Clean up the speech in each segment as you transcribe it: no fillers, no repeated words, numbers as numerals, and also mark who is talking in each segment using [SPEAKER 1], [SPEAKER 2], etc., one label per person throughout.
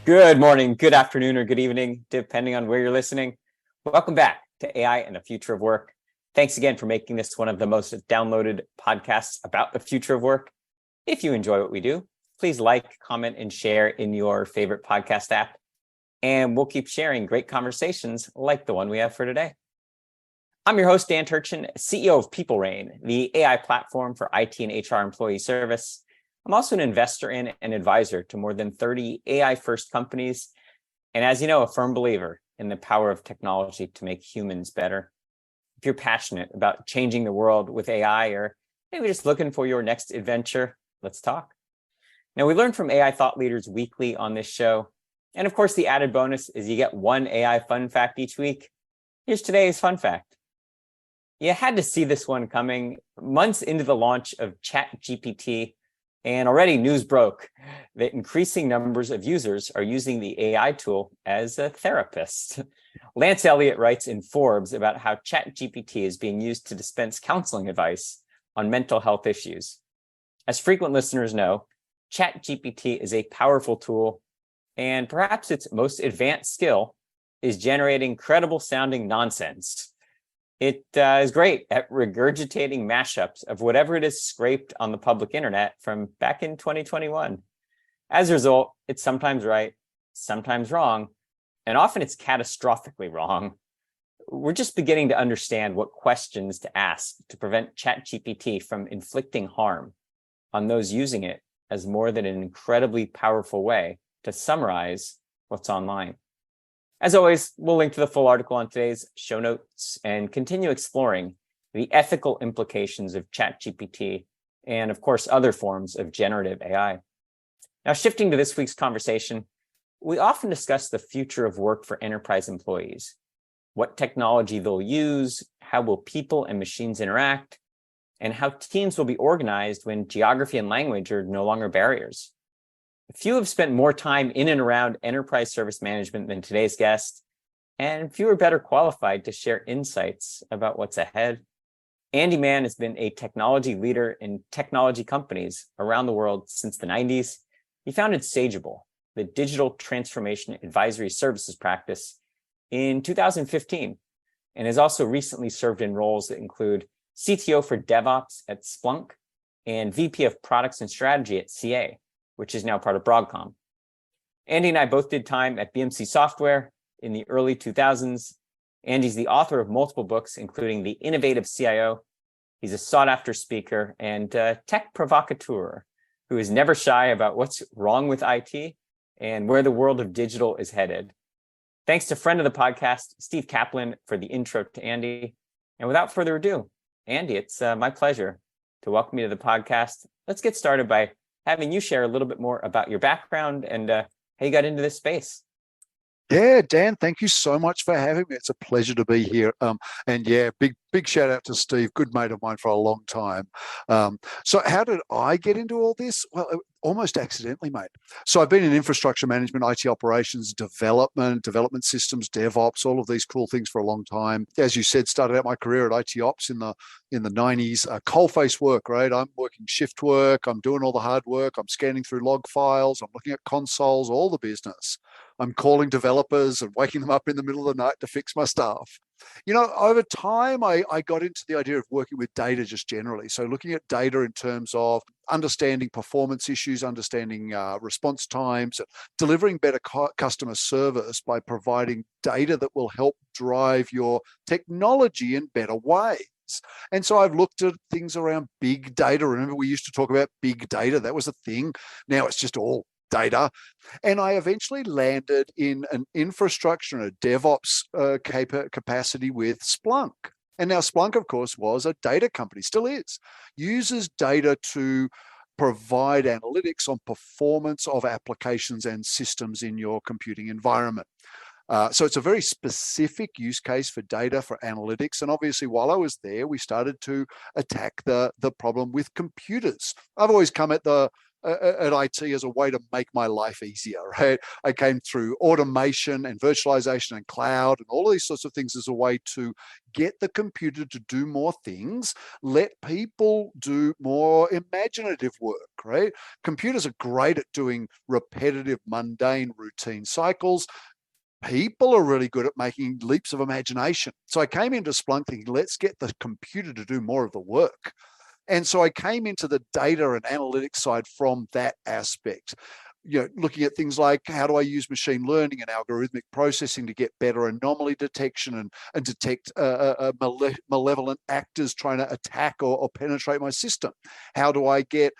[SPEAKER 1] Good morning, good afternoon, or good evening, depending on where you're listening. Welcome back to AI and the Future of Work. Thanks again for making this one of the most downloaded podcasts about the future of work. If you enjoy what we do, please like, comment, and share in your favorite podcast app. And we'll keep sharing great conversations like the one we have for today. I'm your host, Dan Turchin, CEO of PeopleRain, the AI platform for IT and HR employee service. I'm also an investor in and advisor to more than 30 AI-first companies. And as you know, a firm believer in the power of technology to make humans better. If you're passionate about changing the world with AI, or maybe just looking for your next adventure, let's talk. Now, we learn from AI thought leaders weekly on this show. And of course, the added bonus is you get one AI fun fact each week. Here's today's fun fact. You had to see this one coming months into the launch of ChatGPT. And already news broke that increasing numbers of users are using the AI tool as a therapist. Lance Elliott writes in Forbes about how ChatGPT is being used to dispense counseling advice on mental health issues. As frequent listeners know, ChatGPT is a powerful tool, and perhaps its most advanced skill is generating credible sounding nonsense. It is great at regurgitating mashups of whatever it is scraped on the public internet from back in 2021. As a result, it's sometimes right, sometimes wrong, and often it's catastrophically wrong. We're just beginning to understand what questions to ask to prevent ChatGPT from inflicting harm on those using it as more than an incredibly powerful way to summarize what's online. As always, we'll link to the full article on today's show notes and continue exploring the ethical implications of ChatGPT and, of course, other forms of generative AI. Now, shifting to this week's conversation, we often discuss the future of work for enterprise employees, what technology they'll use, how will people and machines interact, and how teams will be organized when geography and language are no longer barriers. Few have spent more time in and around enterprise service management than today's guest, and few are better qualified to share insights about what's ahead. Andi Mann has been a technology leader in technology companies around the world since the 90s. He founded Sageable, the digital transformation advisory services practice, in 2015, and has also recently served in roles that include CTO for DevOps at Splunk and VP of Products and Strategy at CA, which is now part of Broadcom. Andi and I both did time at BMC Software in the early 2000s. Andi's the author of multiple books, including The Innovative CIO. He's a sought-after speaker and tech provocateur who is never shy about what's wrong with IT and where the world of digital is headed. Thanks to friend of the podcast, Steve Kaplan, for the intro to Andi. And without further ado, Andi, it's my pleasure to welcome you to the podcast. Let's get started by having you share a little bit more about your background and how you got into this space.
[SPEAKER 2] Yeah, Dan, thank you so much for having me. It's a pleasure to be here. And yeah, big shout out to Steve, good mate of mine for a long time. So how did I get into all this? Well, almost accidentally, mate. So I've been in infrastructure management, IT operations, development systems, DevOps, all of these cool things for a long time. As you said, started out my career at IT ops in the 90s. Coalface work, right? I'm working shift work. I'm doing all the hard work. I'm scanning through log files. I'm looking at consoles, all the business. I'm calling developers and waking them up in the middle of the night to fix my stuff. You know, over time, I got into the idea of working with data just generally. So looking at data in terms of understanding performance issues, understanding response times, delivering better customer service by providing data that will help drive your technology in better ways. And so I've looked at things around big data. Remember, we used to talk about big data. That was a thing. Now it's just all data. And I eventually landed in an infrastructure and a DevOps capacity with Splunk. And now Splunk, of course, was a data company, still is, uses data to provide analytics on performance of applications and systems in your computing environment. So it's a very specific use case for data, for analytics. And obviously, while I was there, we started to attack the problem with computers. I've always come at the at IT as a way to make my life easier, right? I came through automation and virtualization and cloud and all of these sorts of things as a way to get the computer to do more things, let people do more imaginative work, right? Computers are great at doing repetitive, mundane, routine cycles. People are really good at making leaps of imagination. So I came into Splunk thinking, let's get the computer to do more of the work. And so I came into the data and analytics side from that aspect. Looking at things like how do I use machine learning and algorithmic processing to get better anomaly detection and detect malevolent actors trying to attack or penetrate my system? How do I get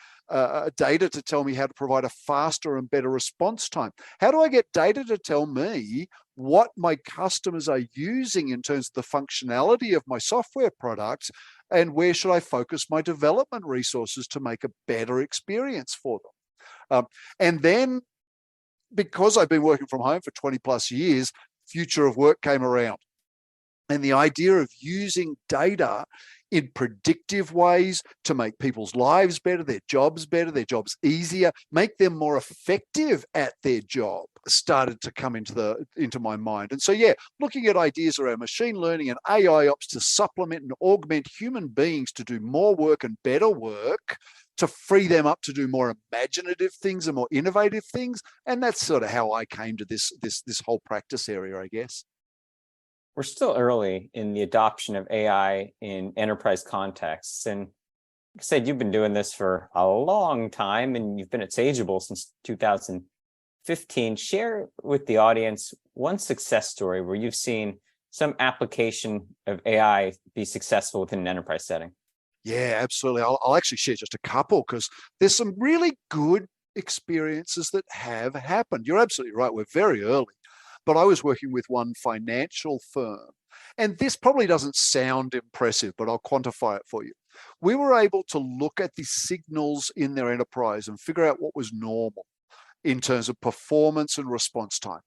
[SPEAKER 2] data to tell me how to provide a faster and better response time? How do I get data to tell me what my customers are using in terms of the functionality of my software products, and where should I focus my development resources to make a better experience for them? And then, because I've been working from home for 20 plus years, future of work came around. And the idea of using data in predictive ways to make people's lives better, their jobs easier, make them more effective at their job started to come into my mind. And so, looking at ideas around machine learning and AI ops to supplement and augment human beings to do more work and better work, to free them up to do more imaginative things and more innovative things. And that's sort of how I came to this whole practice area, I guess.
[SPEAKER 1] We're still early in the adoption of AI in enterprise contexts. And like I said, you've been doing this for a long time, and you've been at Sageable since 2015. Share with the audience one success story where you've seen some application of AI be successful within an enterprise setting.
[SPEAKER 2] Yeah, absolutely. I'll actually share just a couple, because there's some really good experiences that have happened. You're absolutely right. We're very early. But I was working with one financial firm, and this probably doesn't sound impressive, but I'll quantify it for you. We were able to look at the signals in their enterprise and figure out what was normal in terms of performance and response time.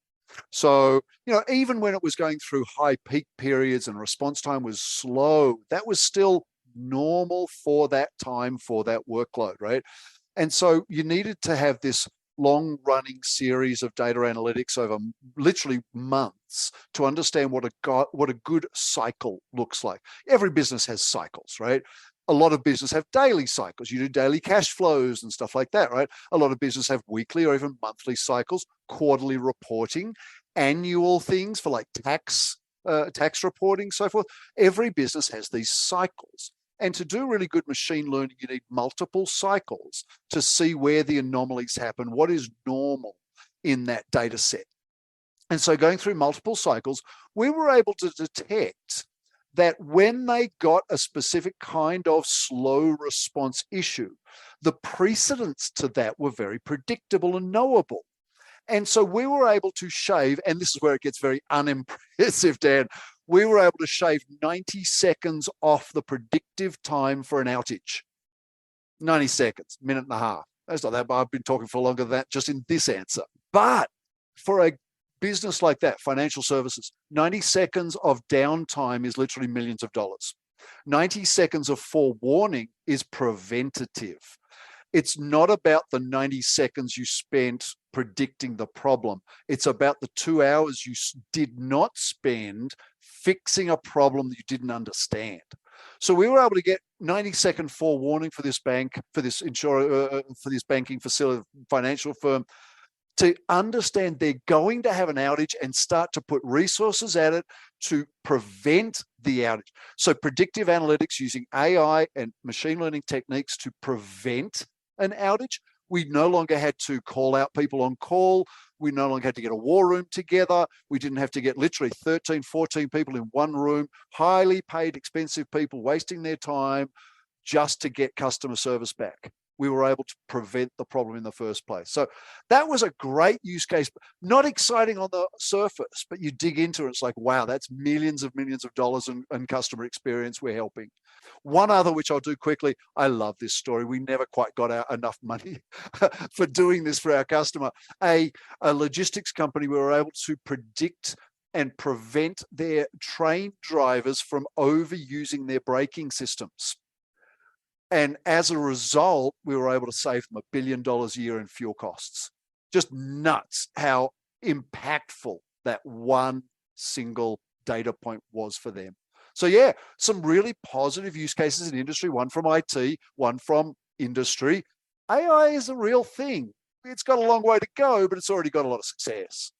[SPEAKER 2] So, even when it was going through high peak periods and response time was slow, that was still normal for that time, for that workload, right? And so you needed to have this long running series of data analytics over literally months to understand what a good cycle looks like. Every business has cycles, right? A lot of business have daily cycles. You do daily cash flows and stuff like that, right? A lot of business have weekly or even monthly cycles, quarterly reporting, annual things for like tax reporting, so forth. Every business has these cycles. And to do really good machine learning, you need multiple cycles to see where the anomalies happen, what is normal in that data set. And so going through multiple cycles, we were able to detect that when they got a specific kind of slow response issue, the precedents to that were very predictable and knowable. And so we were able to shave, and this is where it gets very unimpressive, Dan, we were able to shave 90 seconds off the predictive time for an outage. 90 seconds, minute and a half. That's not that bad. I've been talking for longer than that just in this answer. But for a business like that, financial services, 90 seconds of downtime is literally millions of dollars. 90 seconds of forewarning is preventative. It's not about the 90 seconds you spent predicting the problem. It's about the 2 hours you did not spend fixing a problem that you didn't understand. So we were able to get 90-second forewarning for this bank, for this insurer, for this banking facility, financial firm, to understand they're going to have an outage and start to put resources at it to prevent the outage. So predictive analytics using AI and machine learning techniques to prevent an outage. We no longer had to call out people on call. We no longer had to get a war room together. We didn't have to get literally 13, 14 people in one room, highly paid, expensive people wasting their time just to get customer service back. We were able to prevent the problem in the first place. So that was a great use case, not exciting on the surface, but you dig into it, it's like, wow, that's millions of dollars in customer experience we're helping. One other, which I'll do quickly, I love this story. We never quite got enough money for doing this for our customer. A logistics company, we were able to predict and prevent their train drivers from overusing their braking systems. And as a result, we were able to save them $1 billion a year in fuel costs. Just nuts how impactful that one single data point was for them. So yeah, some really positive use cases in industry, one from IT, one from industry. AI is a real thing. It's got a long way to go, but it's already got a lot of success.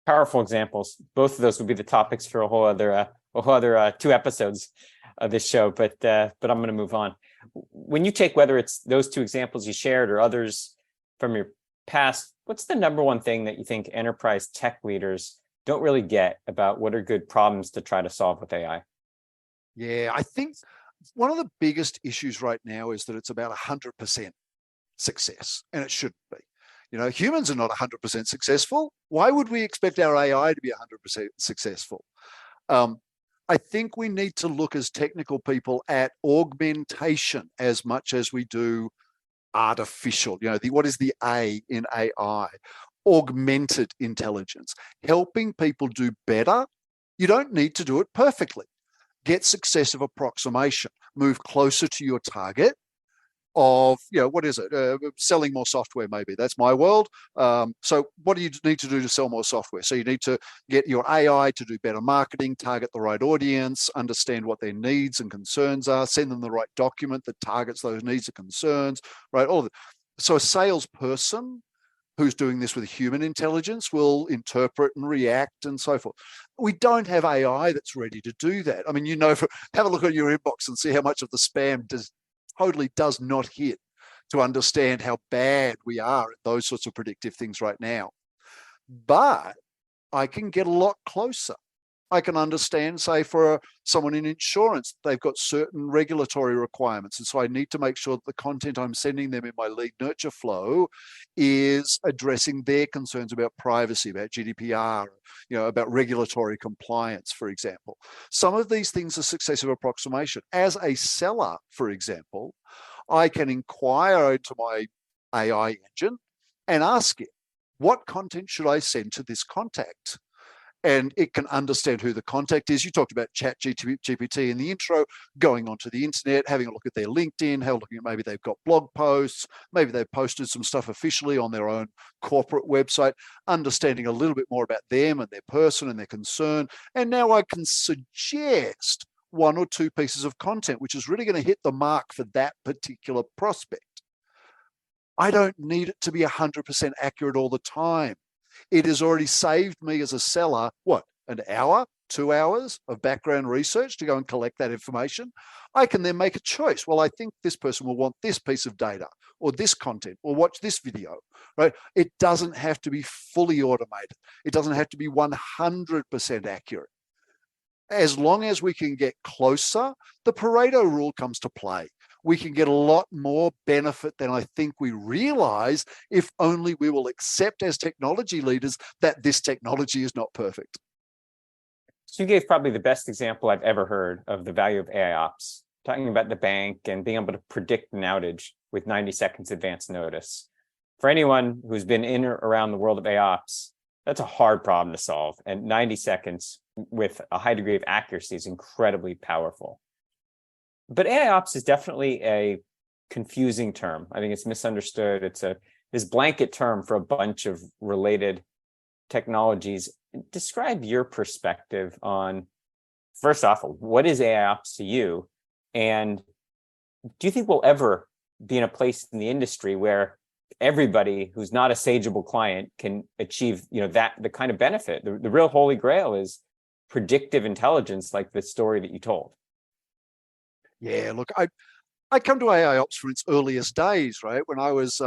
[SPEAKER 1] Powerful examples. Both of those would be the topics for a whole other 2 episodes of this show. But I'm going to move on. When you take, whether it's those 2 examples you shared or others from your past, what's the number one thing that you think enterprise tech leaders don't really get about what are good problems to try to solve with AI?
[SPEAKER 2] Yeah, I think one of the biggest issues right now is that it's about 100% success, and it shouldn't be. You know, humans are not 100% successful. Why would we expect our AI to be 100% successful? I think we need to look as technical people at augmentation as much as we do artificial. You know, what is the A in AI? Augmented intelligence, helping people do better. You don't need to do it perfectly. Get successive approximation, move closer to your target of, you know, what is it? Selling more software, maybe. That's my world. So what do you need to do to sell more software? So you need to get your AI to do better marketing, target the right audience, understand what their needs and concerns are, send them the right document that targets those needs and concerns, right? All of it. So a salesperson who's doing this with human intelligence will interpret and react and so forth. We don't have AI that's ready to do that. I mean, you know, have a look at your inbox and see how much of the spam totally does not hit to understand how bad we are at those sorts of predictive things right now. But I can get a lot closer. I can understand, say, for someone in insurance, they've got certain regulatory requirements. And so I need to make sure that the content I'm sending them in my lead nurture flow is addressing their concerns about privacy, about GDPR, you know, about regulatory compliance, for example. Some of these things are successive approximation. As a seller, for example, I can inquire into my AI engine and ask it, what content should I send to this contact? And it can understand who the contact is. You talked about ChatGPT in the intro, going onto the internet, having a look at their LinkedIn, looking at maybe they've got blog posts, maybe they've posted some stuff officially on their own corporate website, understanding a little bit more about them and their person and their concern. And now I can suggest 1 or 2 pieces of content, which is really going to hit the mark for that particular prospect. I don't need it to be 100% accurate all the time. It has already saved me as a seller, what, an hour, 2 hours of background research to go and collect that information. I can then make a choice. Well, I think this person will want this piece of data or this content or watch this video, right? It doesn't have to be fully automated. It doesn't have to be 100% accurate. As long as we can get closer, the Pareto rule comes to play. We can get a lot more benefit than I think we realize if only we will accept as technology leaders that this technology is not perfect.
[SPEAKER 1] So you gave probably the best example I've ever heard of the value of AIOps, talking about the bank and being able to predict an outage with 90 seconds advance notice. For anyone who's been in or around the world of AIOps, that's a hard problem to solve. And 90 seconds with a high degree of accuracy is incredibly powerful. But AIOps is definitely a confusing term. I think it's misunderstood. It's this blanket term for a bunch of related technologies. Describe your perspective on, first off, what is AIOps to you? And do you think we'll ever be in a place in the industry where everybody who's not a Sageable client can achieve, the kind of benefit? The real holy grail is predictive intelligence, like the story that you told.
[SPEAKER 2] Yeah, look, I come to AIOps from its earliest days, right? When I was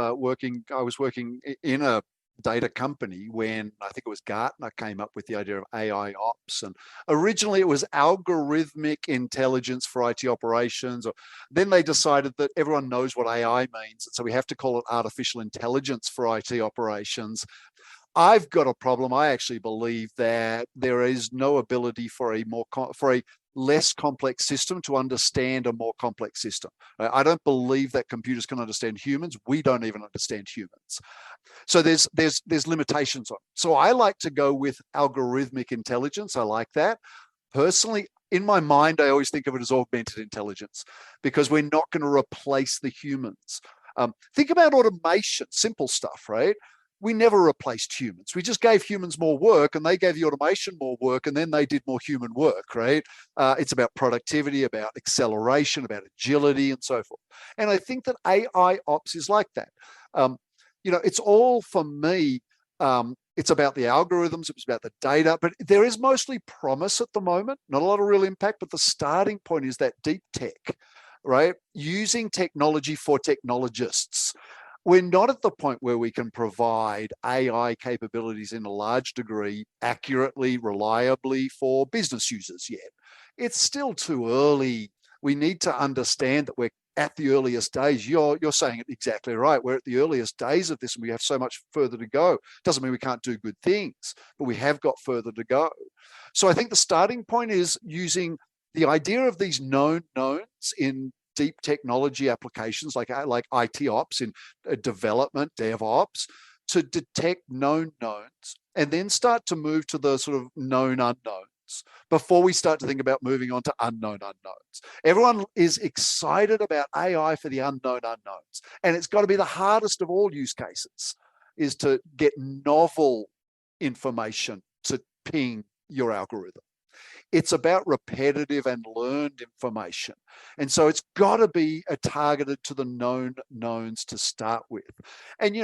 [SPEAKER 2] working in a data company when I think it was Gartner came up with the idea of AI ops. And originally it was algorithmic intelligence for IT operations. Then they decided that everyone knows what AI means. So we have to call it artificial intelligence for IT operations. I've got a problem. I actually believe that there is no ability for a less complex system to understand a more complex system. I don't believe that computers can understand humans. We don't even understand humans. So there's limitations on it. So I like to go with algorithmic intelligence. I like that. Personally, in my mind, I always think of it as augmented intelligence because we're not going to replace the humans. Think about automation, simple stuff, right? We never replaced humans. We just gave humans more work and they gave the automation more work and then they did more human work, right? It's about productivity, about acceleration, about agility and so forth. And I think that AI ops is like that. It's all for me. It's about the algorithms, it's about the data, but there is mostly promise at the moment, not a lot of real impact, but the starting point is that deep tech, right? Using technology for technologists. We're not at the point where we can provide AI capabilities in a large degree, accurately, reliably for business users yet. It's still too early. We need to understand that we're at the earliest days. You're saying it exactly right. We're at the earliest days of this and we have so much further to go. Doesn't mean we can't do good things, but we have got further to go. So I think the starting point is using the idea of these known knowns in deep technology applications like IT ops in development, DevOps, to detect known knowns and then start to move to the sort of known unknowns before we start to think about moving on to unknown unknowns. Everyone is excited about AI for the unknown unknowns. And it's got to be the hardest of all use cases is to get novel information to ping your algorithm. It's about repetitive and learned information. And so it's got to be targeted to the known knowns to start with. And,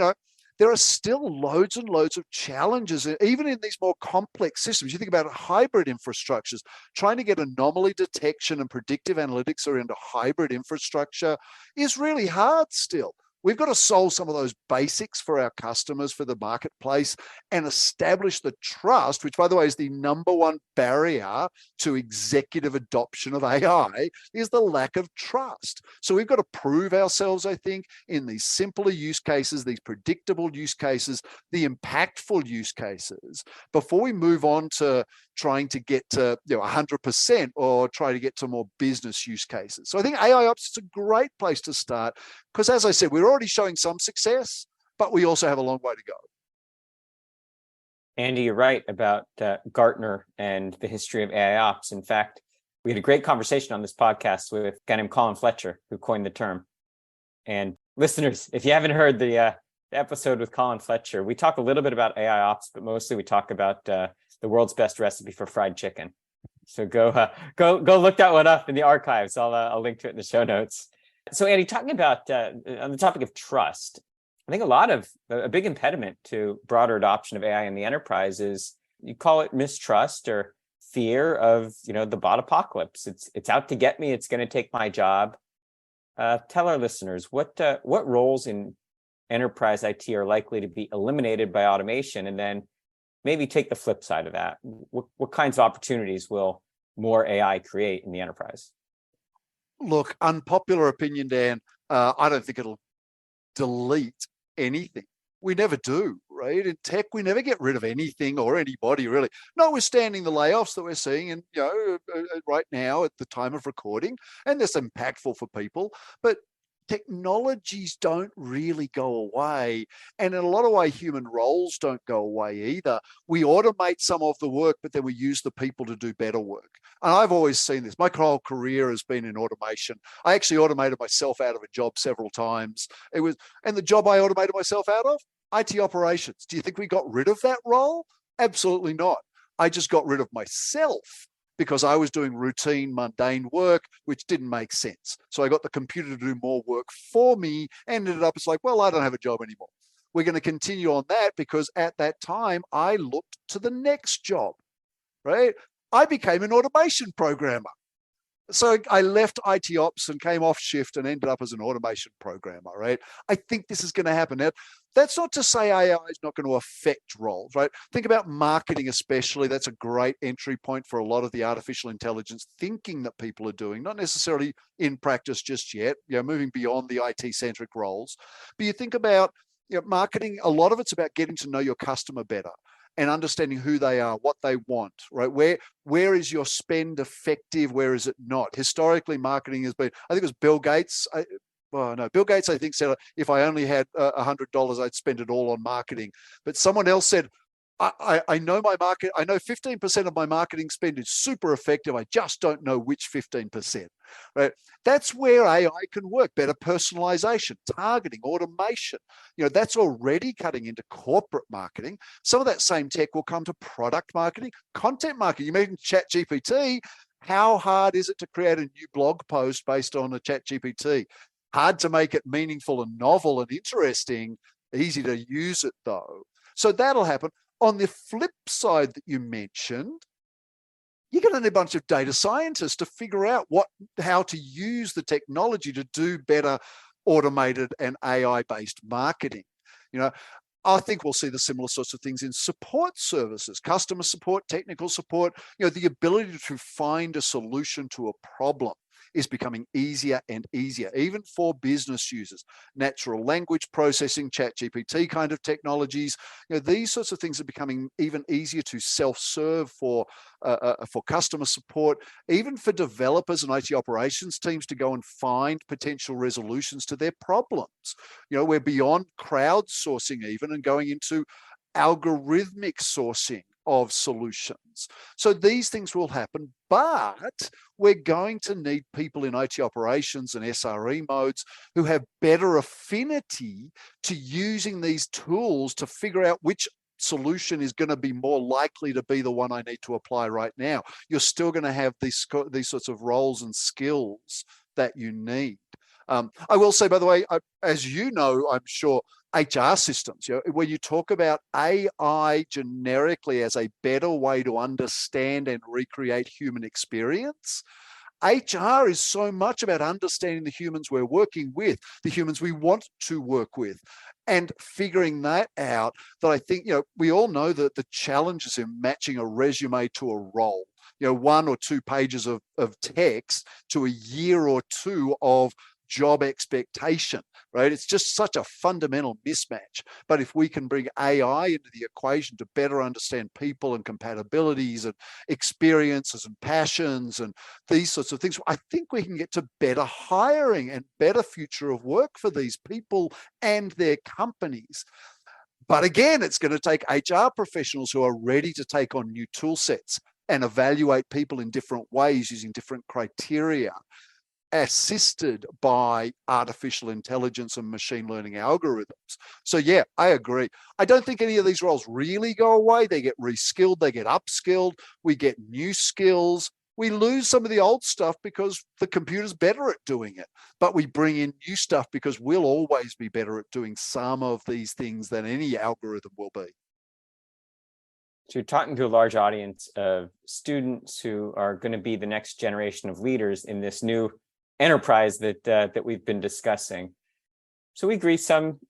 [SPEAKER 2] there are still loads and loads of challenges, even in these more complex systems. You think about hybrid infrastructures, trying to get anomaly detection and predictive analytics around a hybrid infrastructure is really hard still. We've got to solve some of those basics for our customers, for the marketplace, and establish the trust, which, by the way, is the number one barrier to executive adoption of AI, is the lack of trust. So we've got to prove ourselves, I think, in these simpler use cases, these predictable use cases, the impactful use cases, before we move on to trying to get to 100% or try to get to more business use cases. So I think AI Ops is a great place to start because, as I said, we're already showing some success, but we also have a long way to go.
[SPEAKER 1] Andy, you're right about Gartner and the history of AI Ops. In fact, we had a great conversation on this podcast with a guy named Colin Fletcher, who coined the term. And listeners, if you haven't heard the episode with Colin Fletcher, we talk a little bit about AI Ops, but mostly we talk about the world's best recipe for fried chicken. So go look that one up in the archives. I'll link to it in the show notes. So Andy, talking about on the topic of trust, I think a big impediment to broader adoption of AI in the enterprise is, you call it mistrust or fear of the bot apocalypse. It's out to get me. It's going to take my job. Tell our listeners what roles in enterprise IT are likely to be eliminated by automation, and then maybe take the flip side of that. What kinds of opportunities will more AI create in the enterprise?
[SPEAKER 2] Look, unpopular opinion, Dan, I don't think it'll delete anything. We never do, right? In tech, we never get rid of anything or anybody, really. Notwithstanding the layoffs that we're seeing, and right now at the time of recording, and that's impactful for people. But technologies don't really go away. And in a lot of ways, human roles don't go away either. We automate some of the work, but then we use the people to do better work. And I've always seen this. My whole career has been in automation. I actually automated myself out of a job several times. And the job I automated myself out of, IT operations. Do you think we got rid of that role? Absolutely not. I just got rid of myself because I was doing routine, mundane work, which didn't make sense. So I got the computer to do more work for me and ended up, it's like, well, I don't have a job anymore. We're going to continue on that because at that time, I looked to the next job, right? I became an automation programmer. So I left IT ops and came off shift and ended up as an automation programmer, right? I think this is going to happen. Now, that's not to say AI is not going to affect roles, right? Think about marketing especially. That's a great entry point for a lot of the artificial intelligence thinking that people are doing, not necessarily in practice just yet, moving beyond the IT-centric roles. But you think about marketing, a lot of it's about getting to know your customer better and understanding who they are, what they want, right? Where is your spend effective? Where is it not? Historically, marketing has been, I think it was Bill Gates. Bill Gates, I think, said, if I only had $100, I'd spend it all on marketing. But someone else said, I know my market. I know 15% of my marketing spend is super effective. I just don't know which 15%. Right? That's where AI can work. Better personalization, targeting, automation. That's already cutting into corporate marketing. Some of that same tech will come to product marketing, content marketing. You mentioned ChatGPT. How hard is it to create a new blog post based on a ChatGPT? Hard to make it meaningful and novel and interesting. Easy to use it though. So that'll happen. On the flip side that you mentioned, you're going to need a bunch of data scientists to figure out how to use the technology to do better automated and AI-based marketing. I think we'll see the similar sorts of things in support services, customer support, technical support. The ability to find a solution to a problem is becoming easier and easier, even for business users. Natural language processing, ChatGPT kind of technologies, these sorts of things are becoming even easier to self-serve for customer support, even for developers and IT operations teams to go and find potential resolutions to their problems. We're beyond crowdsourcing even and going into algorithmic sourcing of solutions. So these things will happen, but we're going to need people in IT operations and SRE modes who have better affinity to using these tools to figure out which solution is going to be more likely to be the one I need to apply right now. You're still going to have these sorts of roles and skills that you need. I will say, by the way, as you know, I'm sure, HR systems, when you talk about AI generically as a better way to understand and recreate human experience, HR is so much about understanding the humans we're working with, the humans we want to work with, and figuring that out. That I think, we all know that the challenges in matching a resume to a role, 1 or 2 pages of text to a year or 2 of job expectation, right? It's just such a fundamental mismatch. But if we can bring AI into the equation to better understand people and compatibilities and experiences and passions and these sorts of things, I think we can get to better hiring and better future of work for these people and their companies. But again, it's going to take HR professionals who are ready to take on new tool sets and evaluate people in different ways using different criteria, assisted by artificial intelligence and machine learning algorithms. So yeah, I agree. I don't think any of these roles really go away. They get reskilled, they get upskilled, we get new skills. We lose some of the old stuff because the computer's better at doing it, but we bring in new stuff because we'll always be better at doing some of these things than any algorithm will be.
[SPEAKER 1] So you're talking to a large audience of students who are going to be the next generation of leaders in this new enterprise that we've been discussing. So we agree some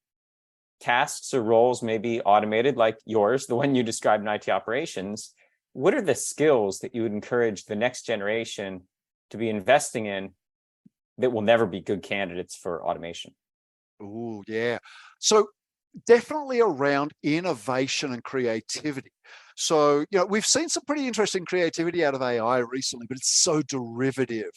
[SPEAKER 1] tasks or roles may be automated, like yours, the one you described in IT operations. What are the skills that you would encourage the next generation to be investing in that will never be good candidates for automation?
[SPEAKER 2] Oh, yeah. So definitely around innovation and creativity. So, we've seen some pretty interesting creativity out of AI recently, but it's so derivative.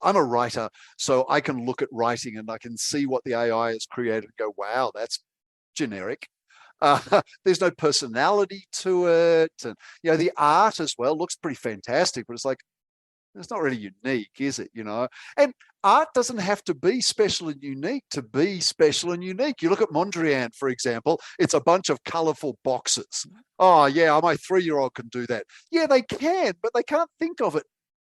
[SPEAKER 2] I'm a writer, so I can look at writing and I can see what the AI has created and go, wow, that's generic. There's no personality to it. And, the art as well looks pretty fantastic, but it's like, it's not really unique, is it? And art doesn't have to be special and unique to be special and unique. You look at Mondrian, for example, it's a bunch of colorful boxes. Oh yeah, my 3-year-old can do that. Yeah, they can, but they can't think of it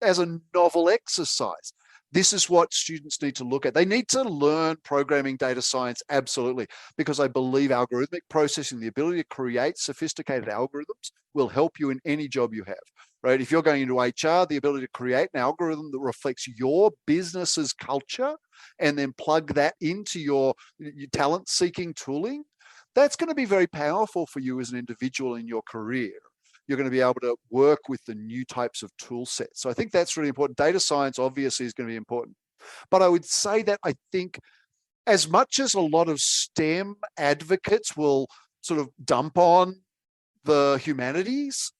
[SPEAKER 2] as a novel exercise. This is what students need to look at. They need to learn programming, data science, absolutely, because I believe algorithmic processing, the ability to create sophisticated algorithms, will help you in any job you have, right? If you're going into HR, the ability to create an algorithm that reflects your business's culture and then plug that into your talent-seeking tooling, that's going to be very powerful for you as an individual in your career. You're going to be able to work with the new types of tool sets. So I think that's really important. Data science obviously is going to be important. But I would say that I think as much as a lot of STEM advocates will sort of dump on the humanities,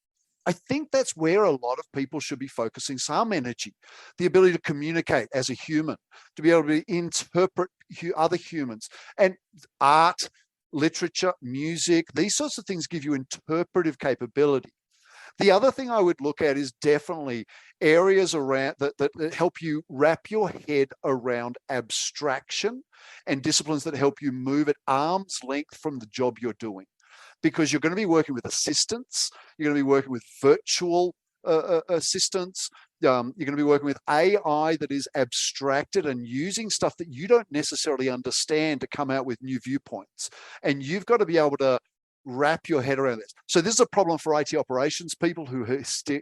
[SPEAKER 2] I think that's where a lot of people should be focusing some energy. The ability to communicate as a human, to be able to interpret other humans, and art, literature, music, these sorts of things give you interpretive capability. The other thing I would look at is definitely areas around that help you wrap your head around abstraction and disciplines that help you move at arm's length from the job you're doing. Because you're going to be working with assistants, you're going to be working with virtual assistants, you're going to be working with AI that is abstracted and using stuff that you don't necessarily understand to come out with new viewpoints. And you've got to be able to wrap your head around this. So this is a problem for IT operations people who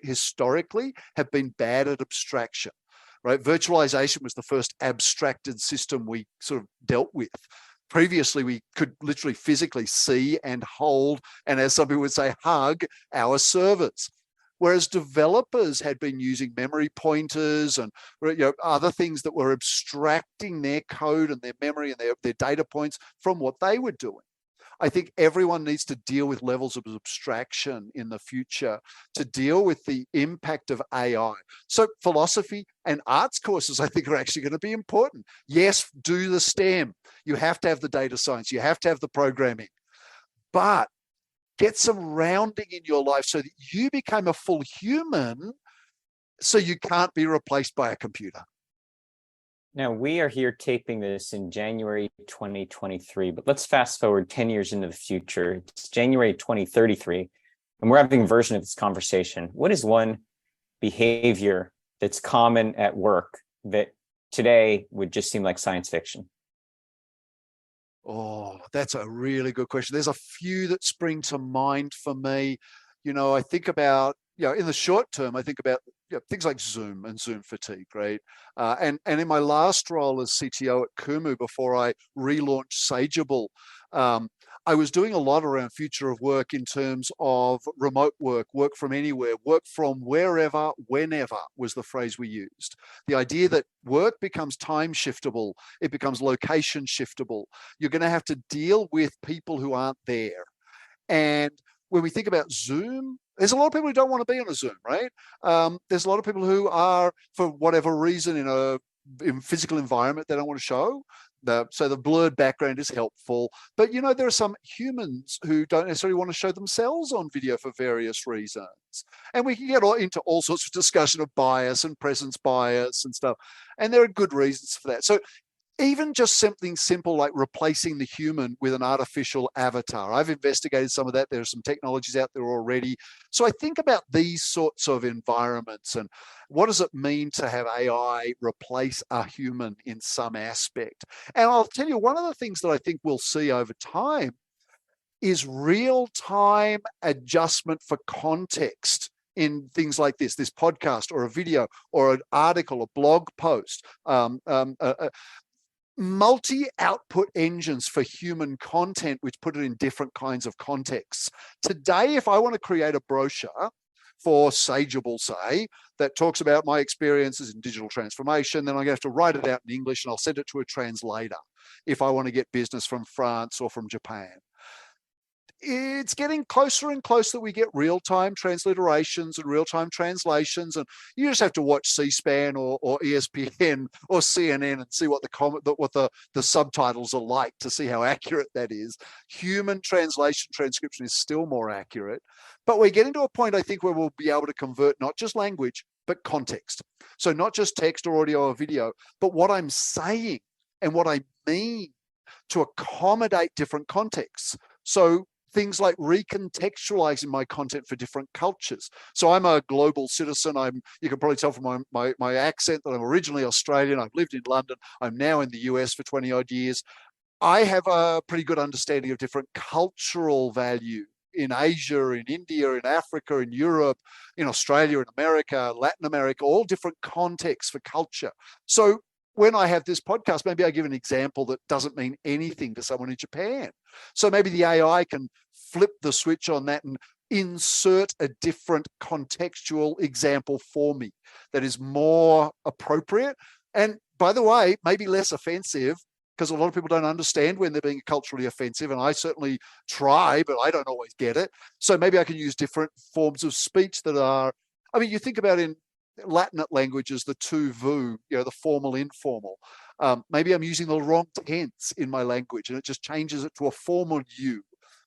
[SPEAKER 2] historically have been bad at abstraction, right? Virtualization was the first abstracted system we sort of dealt with. Previously, we could literally physically see and hold, and as some people would say, hug our servers. Whereas developers had been using memory pointers and other things that were abstracting their code and their memory and their data points from what they were doing. I think everyone needs to deal with levels of abstraction in the future to deal with the impact of AI. So philosophy and arts courses, I think, are actually going to be important. Yes, do the STEM. You have to have the data science. You have to have the programming. But get some rounding in your life so that you become a full human so you can't be replaced by a computer.
[SPEAKER 1] Now, we are here taping this in January 2023, but let's fast forward 10 years into the future. It's January 2033, and we're having a version of this conversation. What is one behavior that's common at work that today would just seem like science fiction?
[SPEAKER 2] Oh, that's a really good question. There's a few that spring to mind for me. I think about, in the short term, I think about things like Zoom and Zoom fatigue, right? And in my last role as CTO at Kumu, before I relaunched Sageable, I was doing a lot around future of work in terms of remote work, work from anywhere, work from wherever, whenever was the phrase we used. The idea that work becomes time shiftable, it becomes location shiftable. You're going to have to deal with people who aren't there. And when we think about Zoom, there's a lot of people who don't want to be on a Zoom, right? There's a lot of people who are, for whatever reason, in a physical environment they don't want to show. So the blurred background is helpful. But, there are some humans who don't necessarily want to show themselves on video for various reasons. And we can get into all sorts of discussion of bias and presence bias and stuff. And there are good reasons for that. So even just something simple like replacing the human with an artificial avatar. I've investigated some of that. There are some technologies out there already. So I think about these sorts of environments and what does it mean to have AI replace a human in some aspect? And I'll tell you, one of the things that I think we'll see over time is real-time adjustment for context in things like this podcast or a video or an article, a blog post, multi-output engines for human content, which put it in different kinds of contexts. Today, if I want to create a brochure for Sageable, say, that talks about my experiences in digital transformation, then I'm going to have to write it out in English and I'll send it to a translator if I want to get business from France or from Japan. It's getting closer and closer that we get real-time transliterations and real-time translations, and you just have to watch C-SPAN or ESPN or CNN and see what the subtitles are like to see how accurate that is. Human translation transcription is still more accurate, but we're getting to a point, I think, where we'll be able to convert not just language, but context. So not just text or audio or video, but what I'm saying and what I mean to accommodate different contexts. So things like recontextualizing my content for different cultures. So I'm a global citizen. You can probably tell from my accent that I'm originally Australian. I've lived in London. I'm now in the US for 20 odd years. I have a pretty good understanding of different cultural value in Asia, in India, in Africa, in Europe, in Australia, in America, Latin America, all different contexts for culture. So when I have this podcast, maybe I give an example that doesn't mean anything to someone in Japan. So maybe the AI can flip the switch on that and insert a different contextual example for me that is more appropriate. And by the way, maybe less offensive, because a lot of people don't understand when they're being culturally offensive. And I certainly try, but I don't always get it. So maybe I can use different forms of speech that are, you think about in Latin languages, the tu vu, the formal, informal. Maybe I'm using the wrong tense in my language and it just changes it to a formal you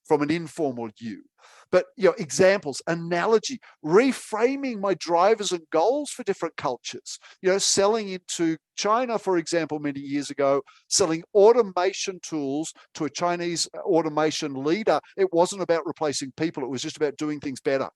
[SPEAKER 2] from an informal you. But examples, analogy, reframing my drivers and goals for different cultures. Selling into China, for example, many years ago, selling automation tools to a Chinese automation leader. It wasn't about replacing people. It was just about doing things better.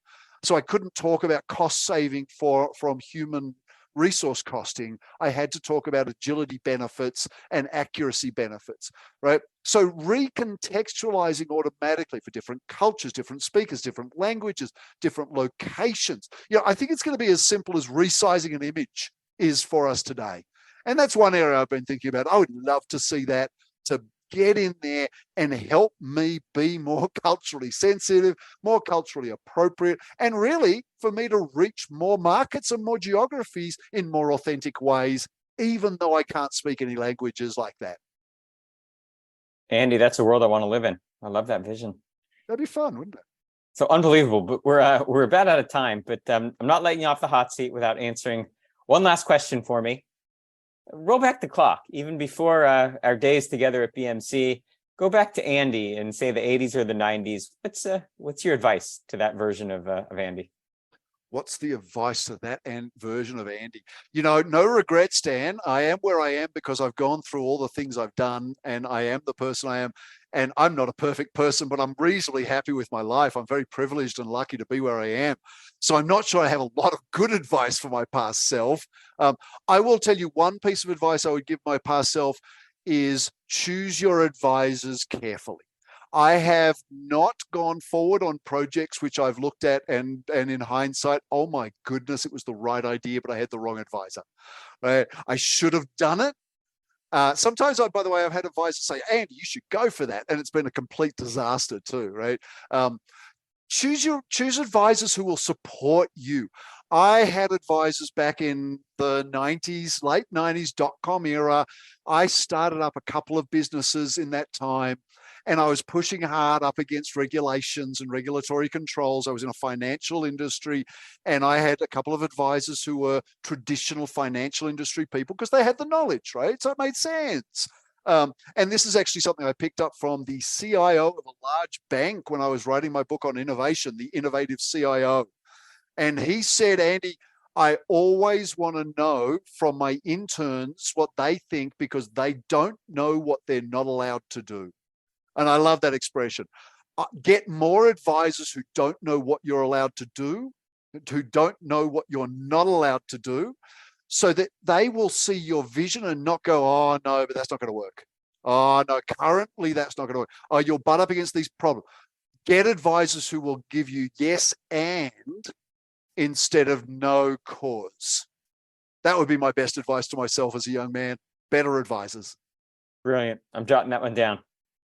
[SPEAKER 2] So I couldn't talk about cost saving from human resource costing. I had to talk about agility benefits and accuracy benefits, right? So recontextualizing automatically for different cultures, different speakers, different languages, different locations. I think it's going to be as simple as resizing an image is for us today. And that's one area I've been thinking about. I would love to see that, to get in there and help me be more culturally sensitive, more culturally appropriate, and really for me to reach more markets and more geographies in more authentic ways, even though I can't speak any languages like that.
[SPEAKER 1] Andi, that's a world I want to live in. I love that vision.
[SPEAKER 2] That'd be fun, wouldn't it?
[SPEAKER 1] So unbelievable, but we're about out of time, but I'm not letting you off the hot seat without answering one last question for me. Roll back the clock, even before our days together at BMC. Go back to Andi and say the 80s or the 90s. What's your advice to that version of Andi?
[SPEAKER 2] What's the advice to that version of Andi? No regrets, Dan. I am where I am because I've gone through all the things I've done, and I am the person I am. And I'm not a perfect person, but I'm reasonably happy with my life. I'm very privileged and lucky to be where I am. So I'm not sure I have a lot of good advice for my past self. I will tell you one piece of advice I would give my past self is choose your advisors carefully. I have not gone forward on projects which I've looked at and in hindsight, oh my goodness, it was the right idea, but I had the wrong advisor. Right? I should have done it. Sometimes, by the way, I've had advisors say, Andi, you should go for that. And it's been a complete disaster too, right? Choose advisors who will support you. I had advisors back in the 90s, late 90s, .com era. I started up a couple of businesses in that time, and I was pushing hard up against regulations and regulatory controls. I was in a financial industry, and I had a couple of advisors who were traditional financial industry people because they had the knowledge, right? So it made sense. And this is actually something I picked up from the CIO of a large bank when I was writing my book on innovation, The Innovative CIO. And he said, Andi, I always want to know from my interns what they think because they don't know what they're not allowed to do. And I love that expression. Get more advisors who don't know what you're allowed to do, who don't know what you're not allowed to do, so that they will see your vision and not go, oh, no, but that's not going to work. Oh, no, currently that's not going to work. Oh, you'll butt up against these problems. Get advisors who will give you yes and instead of no cause. That would be my best advice to myself as a young man. Better advisors.
[SPEAKER 1] Brilliant. I'm jotting that one down.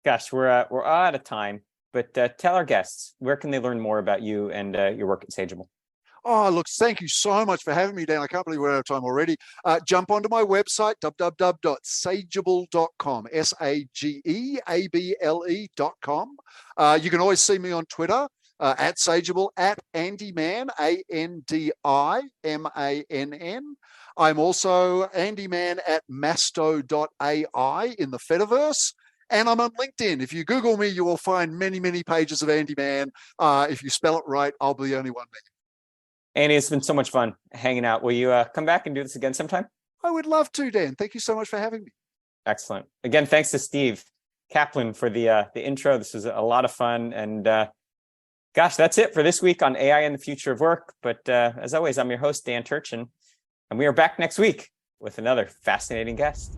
[SPEAKER 1] Gosh, we're out of time, but tell our guests, where can they learn more about you and your work at Sageable?
[SPEAKER 2] Oh, look, thank you so much for having me, Dan. I can't believe we're out of time already. Jump onto my website, www.sageable.com, SAGEABLE.com. You can always see me on Twitter, at Sageable, at Andi Mann, ANDIMANN. I'm also Andi Mann at masto.ai in the Fediverse. And I'm on LinkedIn. If you Google me, you will find many, many pages of Andi Mann. If you spell it right, I'll be the only one there.
[SPEAKER 1] Andi, it's been so much fun hanging out. Will you come back and do this again sometime?
[SPEAKER 2] I would love to, Dan. Thank you so much for having me.
[SPEAKER 1] Excellent. Again, thanks to Steve Kaplan for the intro. This was a lot of fun. And gosh, that's it for this week on AI and the Future of Work. But as always, I'm your host, Dan Turchin, and we are back next week with another fascinating guest.